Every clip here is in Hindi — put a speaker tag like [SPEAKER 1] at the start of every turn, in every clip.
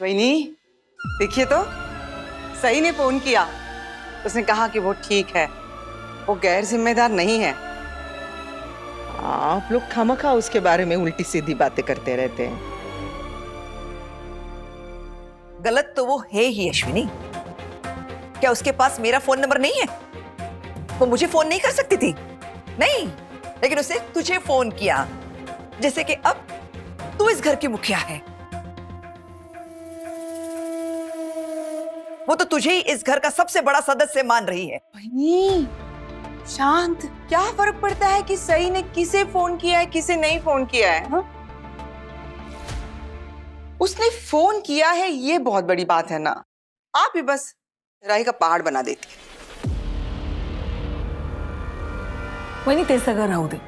[SPEAKER 1] वहीनी, देखिए तो सही ने फोन किया। उसने कहा कि वो ठीक है, वो गैर जिम्मेदार नहीं है। आप लोग खामखा उसके बारे में उल्टी सीधी बातें करते रहते हैं।
[SPEAKER 2] गलत तो वो है ही अश्विनी। क्या उसके पास मेरा फोन नंबर नहीं है? वो मुझे फोन नहीं कर सकती थी? नहीं, लेकिन उसने तुझे फोन किया, जैसे कि अब तू इस घर की मुखिया है। वो तो तुझे ही इस घर का सबसे बड़ा सदस्य मान रही है।
[SPEAKER 1] वहीनी, शांत। क्या फर्क पड़ता है कि सही ने किसे फोन किया है, किसे नहीं फोन किया है? हा? उसने फोन किया है, ये बहुत बड़ी बात है ना। आप ही बस राही का पहाड़ बना देती है।
[SPEAKER 3] वही तेरे सगा राहू दे।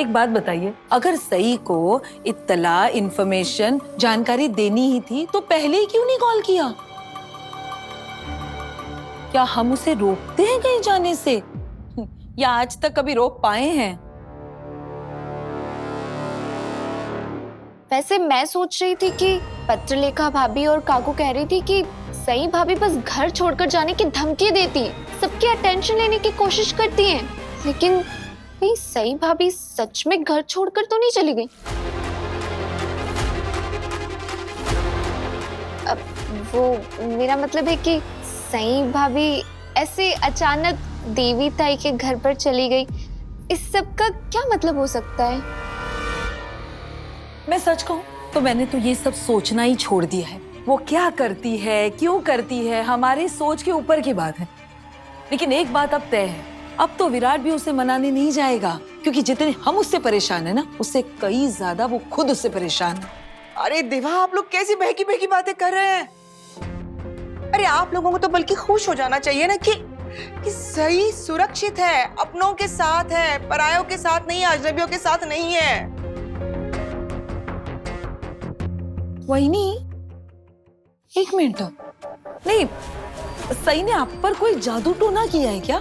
[SPEAKER 3] एक बात बताइए, अगर सई को इत्तला, इंफॉर्मेशन, जानकारी देनी ही थी तो पहले ही क्यों नहीं कॉल किया? क्या हम उसे रोकते हैं कहीं जाने से, या आज तक कभी रोक पाए हैं?
[SPEAKER 4] वैसे मैं सोच रही थी कि पत्रलेखा भाभी और काकू कह रही थी कि सई भाभी बस घर छोड़कर जाने की धमकी देती है, सबकी अटेंशन लेने की कोशिश करती हैं, लेकिन कहीं सई भाभी सच में घर छोड़कर तो नहीं चली गई? अब वो मेरा मतलब है कि सई भाभी ऐसे अचानक देवी ताई के घर पर चली गई, इस सब का क्या मतलब हो सकता है?
[SPEAKER 3] मैं सच कहूं तो मैंने तो ये सब सोचना ही छोड़ दिया है। वो क्या करती है, क्यों करती है, हमारी सोच के ऊपर की बात है। लेकिन एक बात अब तय है, अब तो विराट भी उसे मनाने नहीं जाएगा, क्योंकि जितने हम उससे परेशान है ना, उससे कई ज्यादा वो खुद उससे परेशान है।
[SPEAKER 1] अरे देवा, आप लोग कैसी बहकी बहकी बातें कर रहे हैं? अरे आप लोगों को तो बल्कि खुश हो जाना चाहिए ना कि सही सुरक्षित है, अपनों के साथ है, परायों के साथ नहीं, अजनबियों के साथ नहीं है।
[SPEAKER 3] वही नहीं, एक मिनट, नहीं, सही ने आप पर कोई जादू टोना किया है क्या?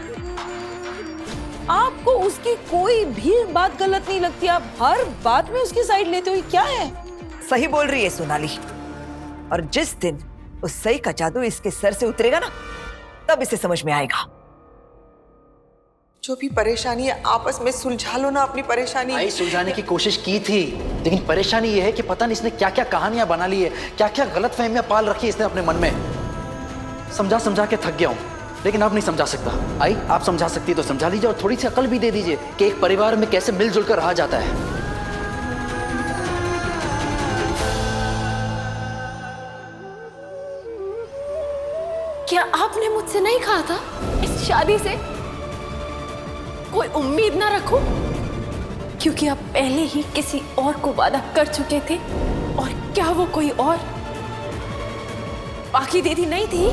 [SPEAKER 3] आपको उसकी कोई भी बात गलत नहीं लगती? आप हर बात में उसकी साइड लेते हो, क्या है?
[SPEAKER 2] सही बोल रही है सोनाली, और जिस दिन उस सही का जादू इसके सर से उतरेगा ना, तब इसे समझ में आएगा।
[SPEAKER 1] जो भी परेशानी है आपस में सुलझा लो ना अपनी परेशानी।
[SPEAKER 5] आई सुलझाने की कोशिश की थी, लेकिन परेशानी ये है कि पता नहीं इसने क्या क्या कहानियां बना ली है, क्या क्या गलतफहमियां पाल रखी है इसने अपने मन में। समझा समझा के थक गया हूं, लेकिन आप नहीं समझा सकता। आई, आप समझा सकती तो समझा लीजिए, और थोड़ी सी अकल भी दे दीजिए कि एक परिवार में कैसे मिलजुल कर रहा जाता है।
[SPEAKER 6] क्या आपने मुझसे नहीं कहा था इस शादी से कोई उम्मीद ना रखो, क्योंकि आप पहले ही किसी और को वादा कर चुके थे? और क्या वो कोई और बाकी दीदी नहीं थी?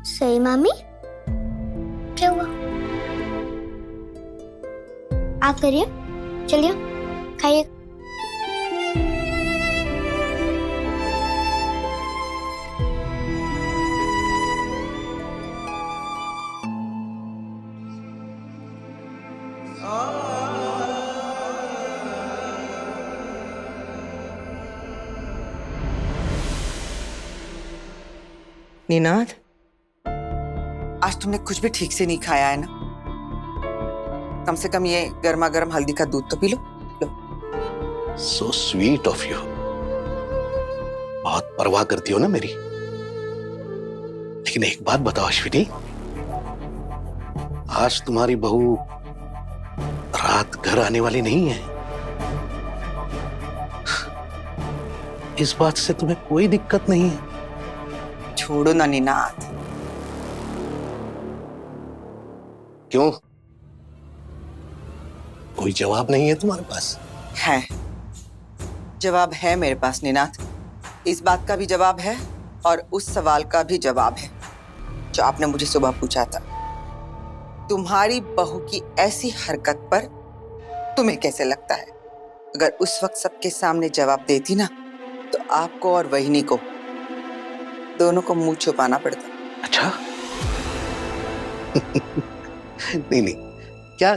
[SPEAKER 4] सही मामी, क्या हुआ? आप करिए, चलिए खाइए।
[SPEAKER 1] नीनाद, आज तुमने कुछ भी ठीक से नहीं खाया है ना? कम से कम ये गर्मा गर्म हल्दी का दूध तो P low.
[SPEAKER 7] So sweet of you. बहुत परवाह करती हो ना मेरी। लेकिन एक बात बताओ अश्विनी, आज तुम्हारी बहू रात घर आने वाली नहीं है? इस बात से तुम्हें कोई दिक्कत नहीं है?
[SPEAKER 1] छोड़ो ना नीनाद।
[SPEAKER 7] क्यों? कोई जवाब नहीं है तुम्हारे पास?
[SPEAKER 1] है, जवाब है मेरे पास नीनाद। इस बात का भी जवाब है और उस सवाल का भी जवाब है जो आपने मुझे सुबह पूछा था। तुम्हारी बहू की ऐसी हरकत पर तुम्हें कैसे लगता है? अगर उस वक्त सबके सामने जवाब देती ना, तो आपको और वहिनी को दोनों को मुंह छुपाना पड़ता।
[SPEAKER 7] अच्छा। नहीं नहीं, क्या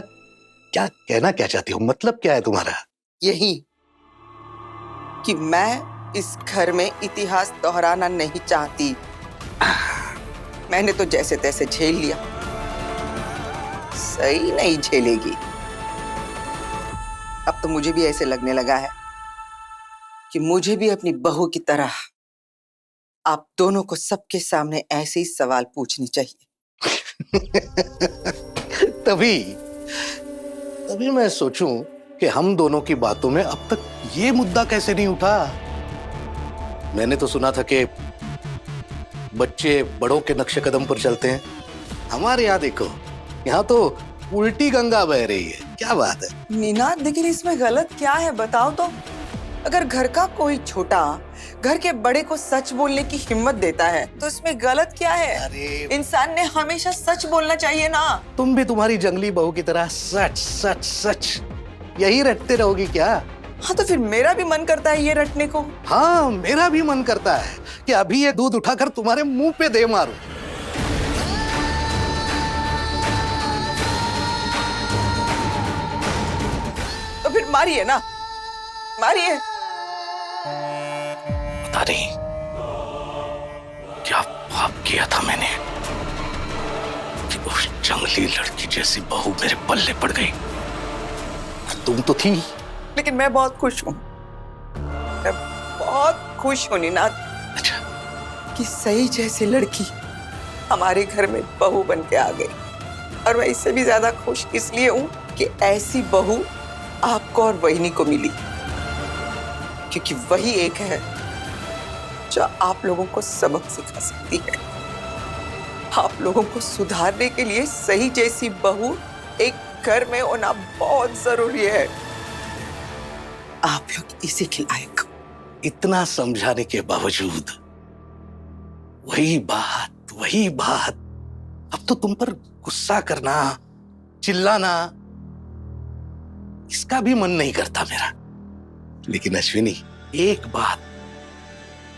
[SPEAKER 7] क्या कहना क्या चाहती हो, मतलब क्या है तुम्हारा?
[SPEAKER 1] यही कि मैं इस घर में इतिहास दोहराना नहीं चाहती। मैंने तो जैसे तैसे झेल लिया, सही नहीं झेलेगी। अब तो मुझे भी ऐसे लगने लगा है कि मुझे भी अपनी बहू की तरह आप दोनों को सबके सामने ऐसे ही सवाल पूछनी चाहिए।
[SPEAKER 7] तभी तभी मैं सोचूं कि हम दोनों की बातों में अब तक ये मुद्दा कैसे नहीं उठा। मैंने तो सुना था कि बच्चे बड़ों के नक्शे कदम पर चलते हैं। हमारे यहाँ देखो, यहाँ तो उल्टी गंगा बह रही है। क्या बात है
[SPEAKER 1] नीनाद, लेकिन इसमें गलत क्या है बताओ तो? अगर घर का कोई छोटा घर के बड़े को सच बोलने की हिम्मत देता है तो इसमें गलत क्या है?
[SPEAKER 7] अरे
[SPEAKER 1] इंसान ने हमेशा सच बोलना चाहिए ना।
[SPEAKER 7] तुम भी तुम्हारी जंगली बहू की तरह सच सच सच यही रटते रहोगी क्या?
[SPEAKER 1] हाँ, तो फिर मेरा भी मन करता है ये रटने को।
[SPEAKER 7] हाँ, मेरा भी मन करता है कि अभी ये दूध उठाकर तुम्हारे मुंह पे दे मारूं।
[SPEAKER 1] तो फिर मारिए ना, मारिए।
[SPEAKER 7] पता नहीं क्या पाप किया था मैंने कि उस जंगली लड़की जैसी बहू मेरे पल्ले पड़ गई। तुम तो थी।
[SPEAKER 1] लेकिन मैं बहुत खुश हूँ, मैं बहुत खुश हूँ नीनाद।
[SPEAKER 7] अच्छा,
[SPEAKER 1] कि सही जैसी लड़की हमारे घर में बहू बन के आ गई। और मैं इससे भी ज्यादा खुश इसलिए हूँ कि ऐसी बहू आपको और वहिनी को मिली, क्योंकि वही एक है जो आप लोगों को सबक सिखा सकती है। आप लोगों को सुधारने के लिए सही जैसी बहू एक घर में होना बहुत जरूरी है। आप लोग इसी के लायक हो।
[SPEAKER 7] इतना समझाने के बावजूद वही बात अब तो तुम पर गुस्सा करना, चिल्लाना, इसका भी मन नहीं करता मेरा। लेकिन अश्विनी, एक बात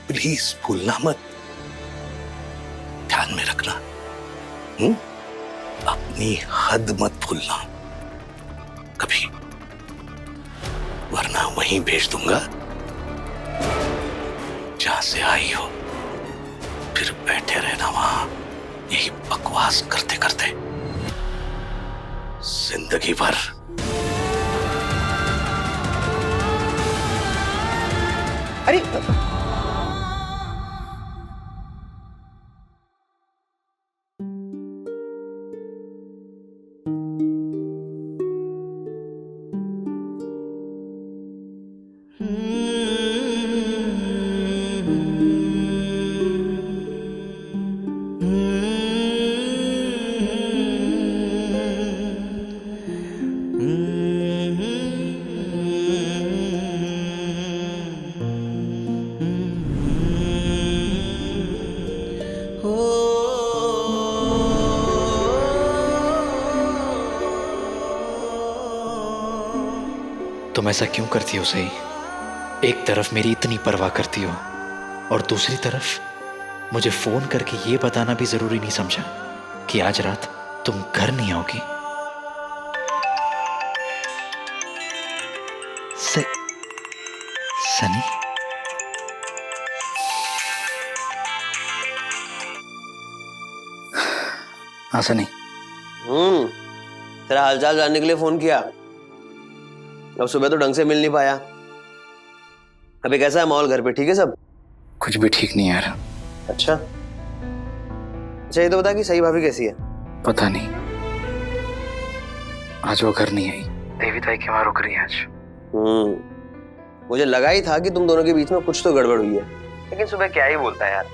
[SPEAKER 7] प्लीज भूलना मत, ध्यान में रखना। अपनी हद मत भूलना कभी, वरना वहीं भेज दूंगा जहां से आई हो। फिर बैठे रहना वहां यही बकवास करते करते जिंदगी भर।
[SPEAKER 1] अरे
[SPEAKER 5] तुम ऐसा क्यों करती हो सही? एक तरफ मेरी इतनी परवाह करती हो और दूसरी तरफ मुझे फोन करके ये बताना भी जरूरी नहीं समझा कि आज रात तुम घर नहीं आओगी। सनी, हाँ सनी।
[SPEAKER 8] तेरा हालचाल जानने के लिए फोन किया। अब सुबह तो ढंग से मिल नहीं पाया। अभी कैसा है माहौल घर पे, ठीक है सब?
[SPEAKER 5] कुछ भी ठीक नहीं यार।
[SPEAKER 8] अच्छा, ये तो बता कि सही भाभी कैसी है?
[SPEAKER 5] पता नहीं, आज वो घर नहीं आई। देवी ताई के वहां रुक रही है आज।
[SPEAKER 8] मुझे लगा ही था कि तुम दोनों के बीच में कुछ तो गड़बड़ हुई है, लेकिन सुबह क्या ही बोलता है यार,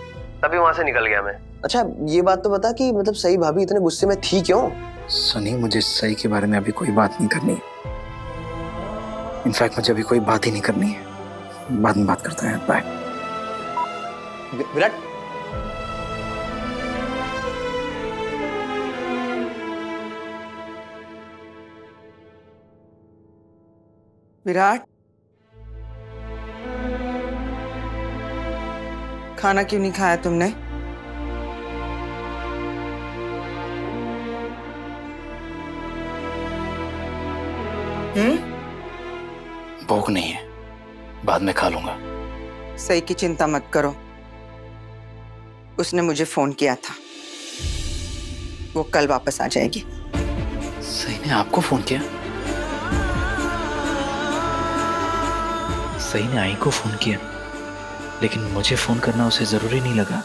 [SPEAKER 8] तभी वहां से निकल गया मैं। अच्छा, ये बात तो बता कि मतलब सही भाभी इतने गुस्से में थी क्यों?
[SPEAKER 5] सनी, मुझे सही के बारे में अभी कोई बात नहीं करनी है। इनफैक्ट मुझे अभी कोई बात ही नहीं करनी है। बाद में बात करते हैं, बाय।
[SPEAKER 8] विराट,
[SPEAKER 1] विराट, खाना क्यों नहीं खाया तुमने?
[SPEAKER 5] भूख नहीं है, बाद में खा लूंगा।
[SPEAKER 1] सही की चिंता मत करो, उसने मुझे फोन किया था, वो कल वापस आ जाएगी।
[SPEAKER 5] सही ने आपको फोन किया? सही ने आई को फोन किया, लेकिन मुझे फोन करना उसे जरूरी नहीं लगा।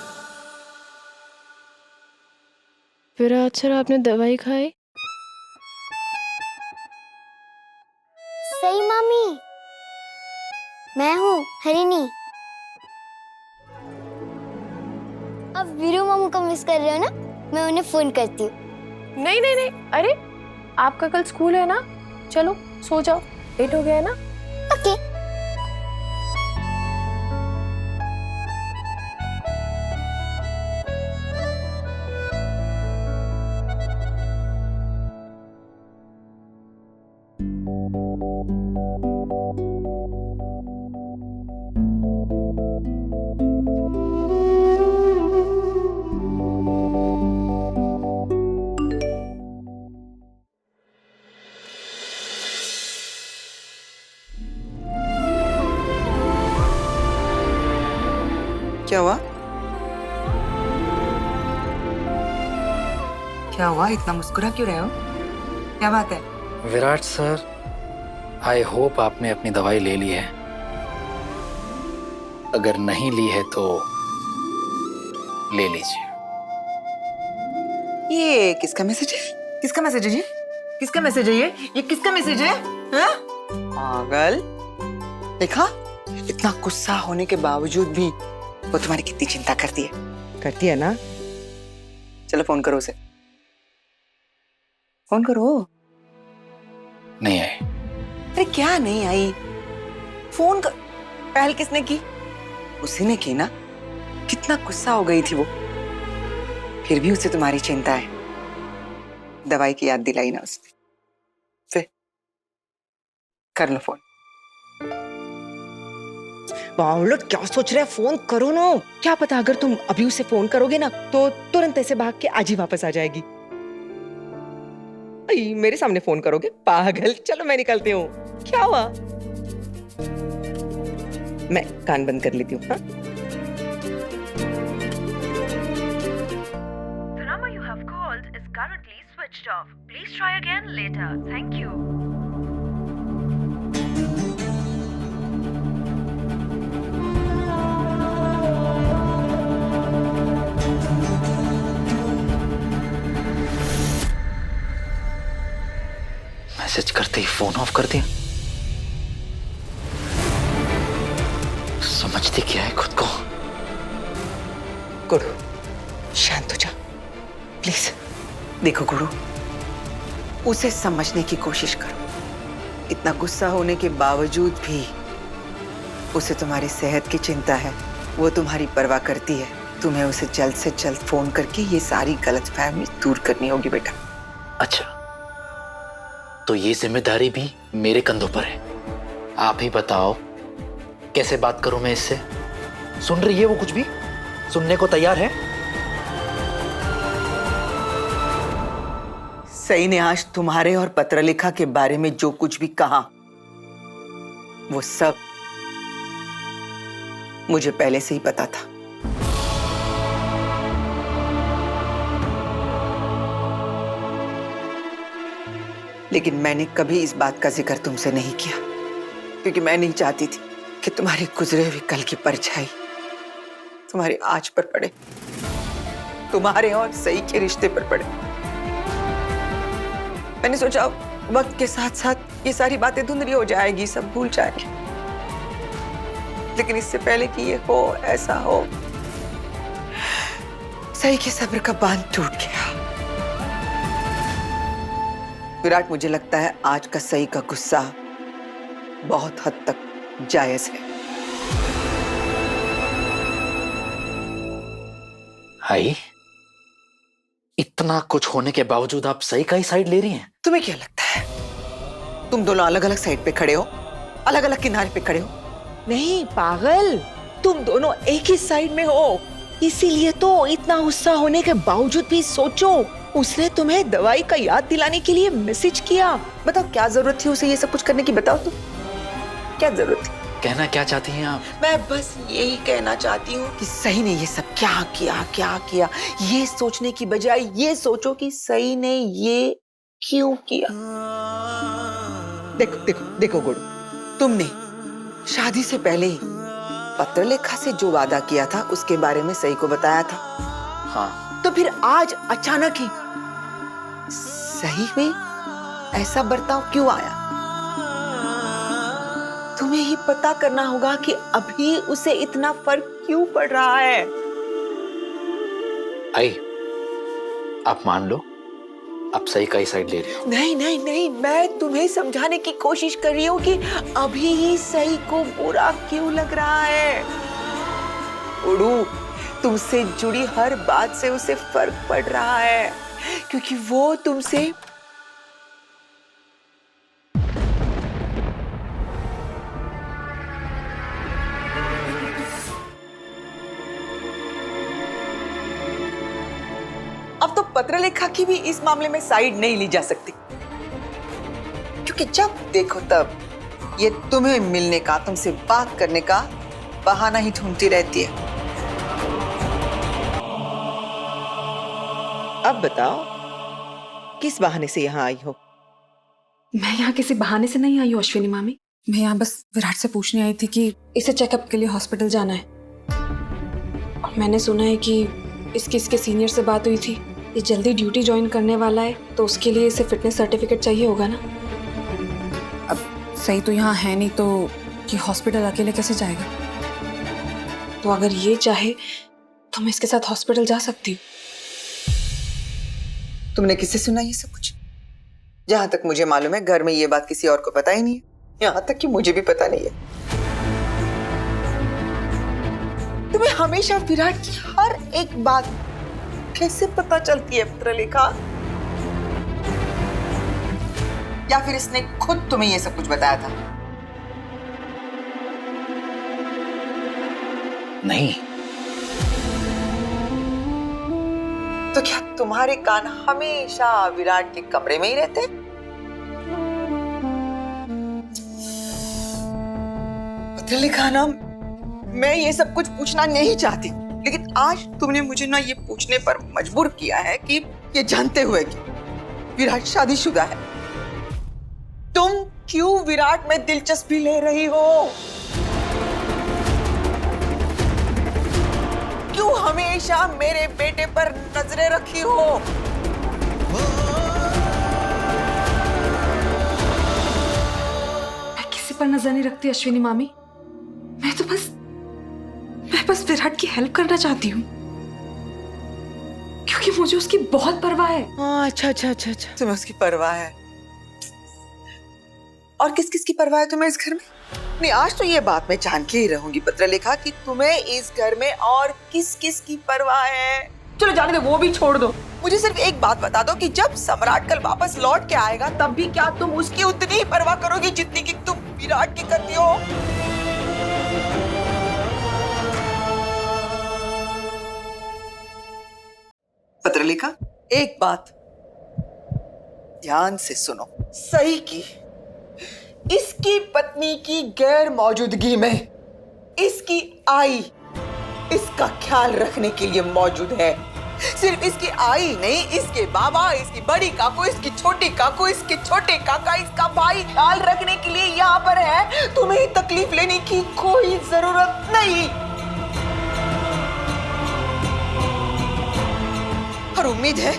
[SPEAKER 6] विराट सर, आपने दवाई खाई?
[SPEAKER 9] सही मामी, मैं हूँ हरिणी। अब वीरू मामू को मिस कर रहे हो ना? मैं उन्हें फोन करती हूँ।
[SPEAKER 6] नहीं नहीं नहीं, अरे आपका कल स्कूल है ना, चलो सो जाओ, लेट हो गया है ना।
[SPEAKER 9] ओके।
[SPEAKER 1] क्या हुआ? क्या हुआ? इतना मुस्कुरा क्यों रहे हो? क्या बात है?
[SPEAKER 5] विराट सर, आई होप आपने अपनी दवाई ले ली है। अगर नहीं ली है तो ले लीजिए।
[SPEAKER 1] ये किसका मैसेज है? किसका मैसेज है जी? किसका मैसेज है ये किसका मैसेज है? हाँ? पागल, देखा? इतना गुस्सा होने के बावजूद भी वो तुम्हारी कितनी चिंता करती है ना? चलो फोन करो उसे, फोन करो।
[SPEAKER 5] नहीं आई।
[SPEAKER 1] अरे क्या नहीं आई? फोन कर। पहल किसने की? उसी ने की ना। कितना गुस्सा हो गई थी वो, फिर भी उसे तुम्हारी चिंता है। दवाई की याद दिलाई ना उसने। फिर कर लो फोन।
[SPEAKER 10] बावलट, क्या सोच रहे हैं? फोन करो ना। क्या पता अगर तुम अभी उसे फोन करोगे ना तो तुरंत ऐसे भाग के आज ही वापस आ जाएगी। मेरे सामने फोन करोगे? पागल। चलो मैं निकलती हूँ। क्या हुआ? मैं कान बंद कर लेती हूँ। हाँ?
[SPEAKER 11] The number you have called is currently switched off. Please try again later. Thank you.
[SPEAKER 5] Message करते ही फोन ऑफ कर दिया। समझती क्या है खुद को?
[SPEAKER 1] गुरु, शांत हो जा प्लीज। देखो गुरु, उसे समझने की कोशिश करो। इतना गुस्सा होने के बावजूद भी उसे तुम्हारी सेहत की चिंता है। वो तुम्हारी परवाह करती है। तुम्हें उसे जल्द से जल्द फोन करके ये सारी गलतफहमी दूर करनी होगी बेटा।
[SPEAKER 5] अच्छा, तो ये जिम्मेदारी भी मेरे कंधों पर है। आप ही बताओ कैसे बात करूं मैं इससे? सुन रही है वो? कुछ भी सुनने को तैयार है?
[SPEAKER 1] सई ने आज तुम्हारे और पत्रलेखा के बारे में जो कुछ भी कहा, वो सब मुझे पहले से ही पता था। लेकिन मैंने कभी इस बात का जिक्र तुमसे नहीं किया, क्योंकि मैं नहीं चाहती थी कि तुम्हारे गुजरे हुए कल की परछाई तुम्हारे आज पर पड़े, तुम्हारे और सई के रिश्ते पर पड़े। मैंने सोचा वक्त के साथ साथ ये सारी बातें धुंधली हो जाएगी, सब भूल जाएंगे। लेकिन इससे पहले कि ये हो, ऐसा हो, सई के सब्र का बांध टूट गया। विराट, मुझे लगता है आज का सई का गुस्सा बहुत हद तक जायज है।
[SPEAKER 5] आई, इतना कुछ होने के बावजूद आप सही का ही साइड ले रही हैं?
[SPEAKER 1] तुम्हें क्या लगता है तुम दोनों अलग अलग साइड पे खड़े हो, अलग अलग किनारे पे खड़े हो?
[SPEAKER 10] नहीं पागल, तुम दोनों एक ही साइड में हो। इसीलिए तो इतना गुस्सा होने के बावजूद भी सोचो उसने तुम्हें दवाई का याद दिलाने के लिए मैसेज किया।
[SPEAKER 2] बताओ क्या जरूरत थी उसे ये सब कुछ करने की, बताओ तुम क्या जरूरत थी?
[SPEAKER 5] कहना क्या चाहती हैं आप?
[SPEAKER 1] मैं बस यही कहना चाहती हूँ कि सही ने ये सब क्या किया ये सोचने की बजाय ये सोचो कि सही ने ये क्यों किया।
[SPEAKER 10] देखो देखो देखो गुरु,
[SPEAKER 1] तुमने शादी से पहले ही पत्रलेखा से जो वादा किया था उसके बारे में सही को बताया था।
[SPEAKER 5] हाँ।
[SPEAKER 1] तो फिर आज अचानक ही सही में ऐसा बर्ताव क्यों आया? तुम्हें ही पता करना होगा कि अभी उसे इतना फर्क क्यों पड़ रहा है।
[SPEAKER 5] आई, आप मान लो आप सही का ही साइड ले रहे हो।
[SPEAKER 1] नहीं नहीं नहीं, मैं तुम्हें समझाने की कोशिश कर रही हूँ कि अभी ही सही को बुरा क्यों लग रहा है। उड़ू, तुमसे जुड़ी हर बात से उसे फर्क पड़ रहा है क्योंकि वो तुमसे अब तो पत्रलेखा की भी इस मामले में साइड नहीं ली जा सकती क्योंकि जब देखो तब ये तुम्हें मिलने का, तुमसे बात करने का बहाना ही ढूंढती रहती है।
[SPEAKER 10] अब बताओ किस बहाने से यहाँ आई हो?
[SPEAKER 6] मैं यहाँ किसी बहाने से नहीं आई हूँ अश्विनी मामी। मैं यहाँ बस विराट से पूछने आई थी कि इसे चेकअप के लिए हॉस्पिटल जाना है। और मैंने सुना है कि इसके सीनियर से बात हुई थी, ये जल्दी ड्यूटी ज्वाइन करने वाला है, तो उसके लिए इसे फिटनेस सर्टिफिकेट चाहिए होगा ना। अब सही तो यहाँ है नहीं, तो ये हॉस्पिटल अकेले कैसे जाएगा? तो अगर ये चाहे तो मैं इसके साथ हॉस्पिटल जा सकती हूँ।
[SPEAKER 1] तुमने किससे सुना ये सब कुछ? जहां तक मुझे मालूम है घर में ये बात किसी और को पता ही नहीं है, यहां तक कि मुझे भी पता नहीं है। तुम्हें हमेशा विराट की हर एक बात कैसे पता चलती है पत्रलेखा? या फिर इसने खुद तुम्हें ये सब कुछ बताया था?
[SPEAKER 5] नहीं।
[SPEAKER 1] तो क्या तुम्हारे कान हमेशा विराट के कमरे में ही रहते? पत्रलेखा ना, मैं ये सब कुछ पूछना नहीं चाहती, लेकिन आज तुमने मुझे ना ये पूछने पर मजबूर किया है कि ये जानते हुए कि विराट शादीशुदा है, तुम क्यों विराट में दिलचस्पी ले रही हो? क्यों हमेशा मेरे बेटे पर नजरें रखी हो?
[SPEAKER 6] मैं किसी पर नजर नहीं रखती अश्विनी मामी। मैं बस विराट की हेल्प करना चाहती हूँ क्योंकि मुझे उसकी बहुत परवाह है।
[SPEAKER 10] अच्छा।
[SPEAKER 1] तुम्हें उसकी परवाह है? और किस किस की परवाह है तुम्हें इस घर में? नहीं, आज तो ये बात मैं जान के ही रहूंगी पत्रलेखा कि तुम्हें इस घर में और किस किस की परवाह है। चलो जाने दो, वो भी छोड़ दो। मुझे सिर्फ एक बात बता दो कि जब सम्राट कल वापस लौट के आएगा तब भी क्या तुम उसकी उतनी ही परवाह करोगी जितनी कि तुम विराट की करती हो? पत्रलेखा, एक बात ध्यान से सुनो। सही की इसकी पत्नी की गैर मौजूदगी में इसकी आई इसका ख्याल रखने के लिए मौजूद है। सिर्फ इसकी आई नहीं, इसके बाबा, इसकी बड़ी काकू, इसकी छोटी काकू, इसके छोटे काका, इसका भाई ख्याल रखने के लिए यहाँ पर है। तुम्हें तकलीफ लेने की कोई जरूरत नहीं। और उम्मीद है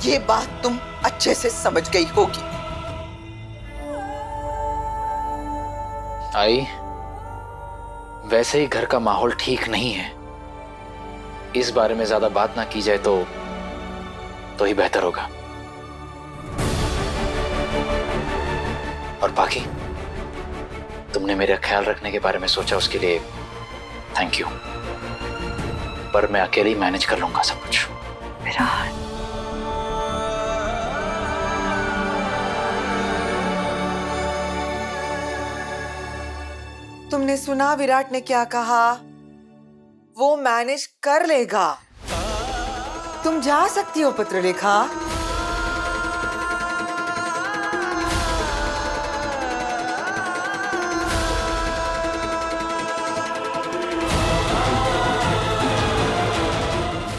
[SPEAKER 1] ये बात तुम अच्छे से समझ गई होगी।
[SPEAKER 5] आई, वैसे ही घर का माहौल ठीक नहीं है, इस बारे में ज्यादा बात ना की जाए तो ही बेहतर होगा। और बाकी तुमने मेरा ख्याल रखने के बारे में सोचा, उसके लिए थैंक यू, पर मैं अकेले ही मैनेज कर लूंगा सब कुछ।
[SPEAKER 2] विराट,
[SPEAKER 1] तुमने सुना विराट ने क्या कहा? वो मैनेज कर लेगा। तुम जा सकती हो पत्रलेखा।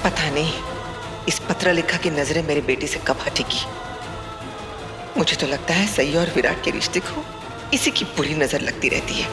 [SPEAKER 10] पता नहीं इस पत्रलेखा की नजरें मेरी बेटी से कब हटेगी। मुझे तो लगता है सई और विराट के रिश्ते को इसी की बुरी नजर लगती रहती है।